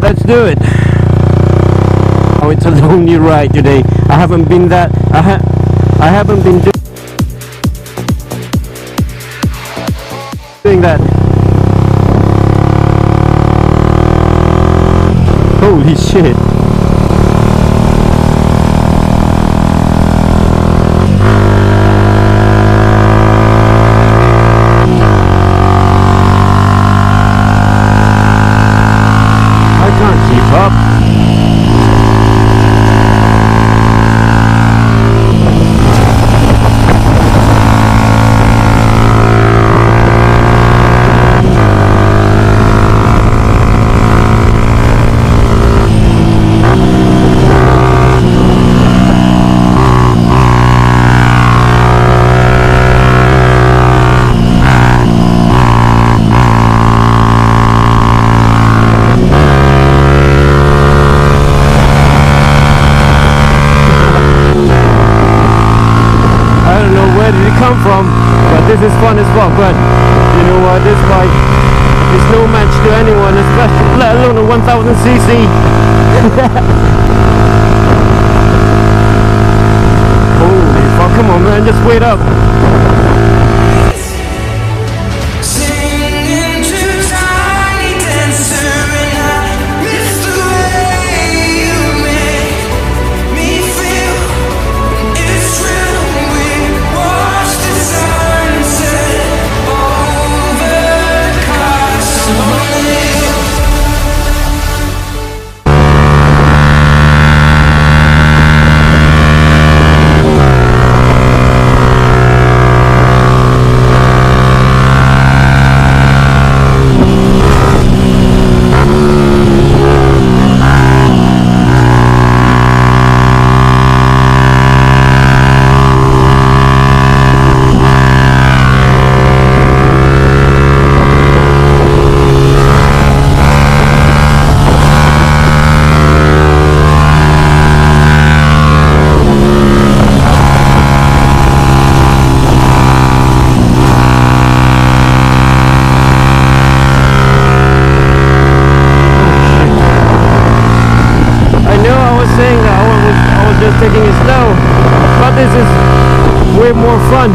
let's do it. Oh, it's a lonely ride today. I haven't been that. I haven't been doing that. Holy shit. I can't keep up. Come from, but this is fun as well. But you know what, this bike is no match to anyone, especially let alone a 1000cc. Holy fuck, come on man, just wait up. Taking it slow, but this is way more fun.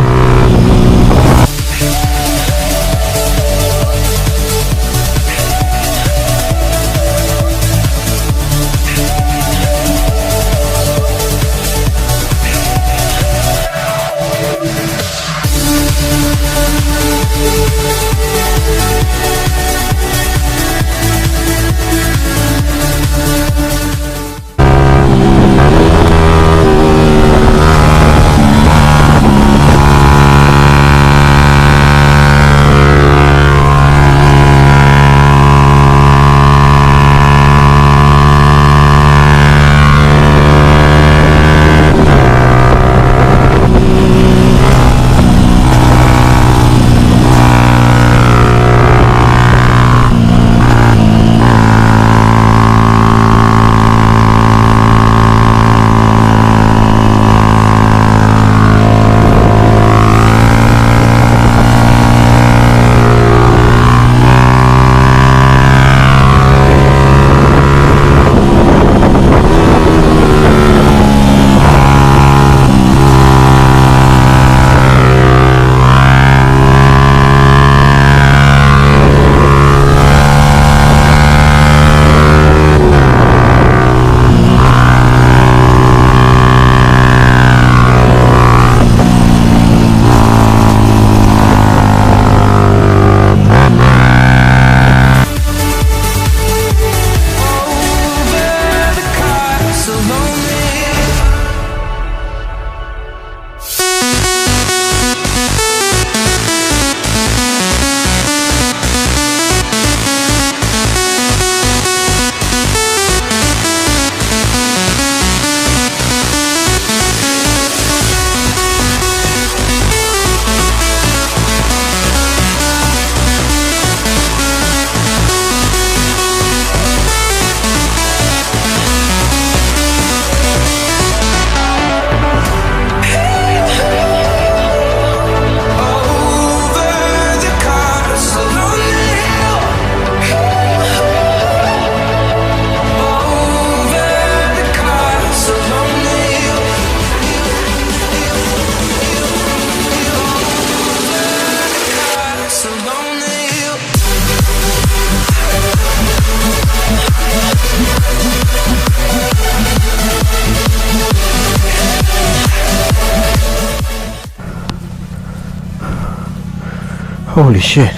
Holy shit.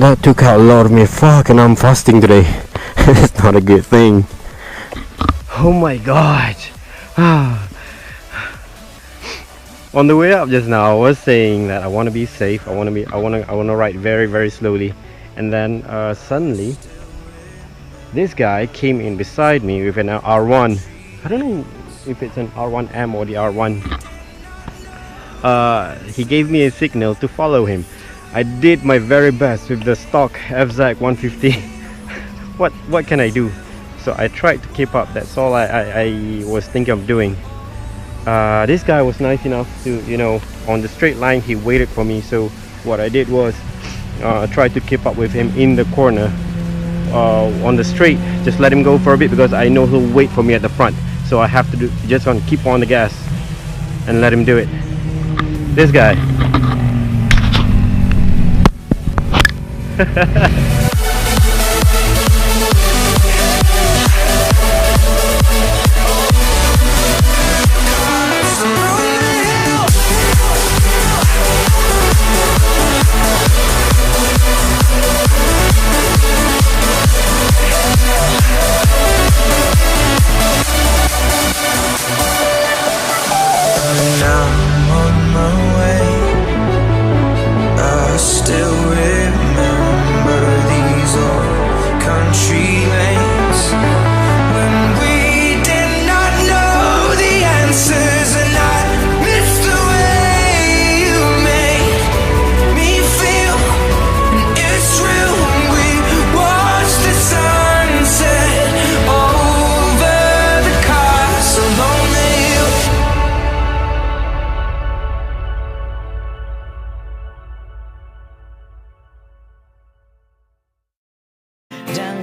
That took out a lot of me. Fuck, and I'm fasting today. It's not a good thing. Oh my god. On the way up just now, I was saying that I want to be safe. I want to ride very, very slowly. And then suddenly, this guy came in beside me with an R1. I don't know if it's an R1M or the R1. He gave me a signal to follow him. I did my very best with the stock FZ 150. What can I do? So I tried to keep up. That's all I was thinking of doing. This guy was nice enough to, you know, on the straight line he waited for me. So what I did was try to keep up with him in the corner on the straight. Just let him go for a bit because I know he'll wait for me at the front. So I have to just want to keep on the gas and let him do it. This guy.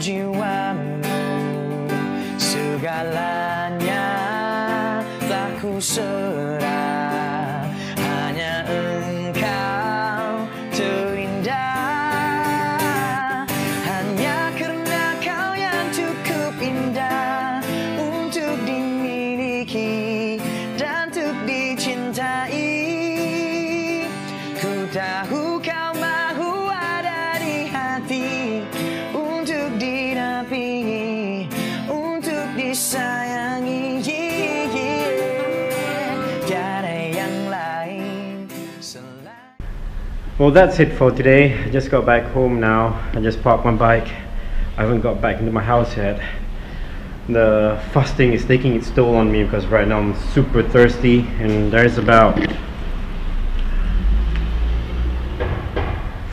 Jiwamu segalanya telah ku serah, hanya engkau terindah, hanya karena kau yang cukup indah untuk dimiliki dan untuk dicintai. Ku tahu kau mahu ada di hati untuk dirapi, untuk disayangi, tiada yang lain selain. Well, that's it for today. I just got back home now. I just parked my bike. I haven't got back into my house yet. The fasting is taking its toll on me because right now I'm super thirsty and there's about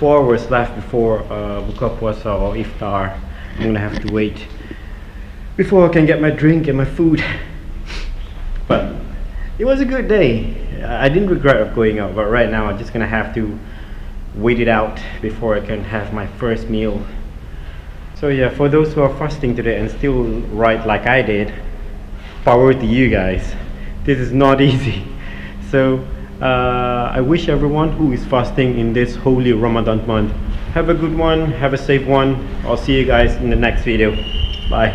4 hours left before buka puasa or iftar. I'm gonna have to wait before I can get my drink and my food. But it was a good day. I didn't regret going out, but right now I'm just gonna have to wait it out before I can have my first meal. So yeah, for those who are fasting today and still ride like I did, power to you guys. This is not easy. So I wish everyone who is fasting in this holy Ramadan month have a good one, have a safe one. I'll see you guys in the next video. Bye.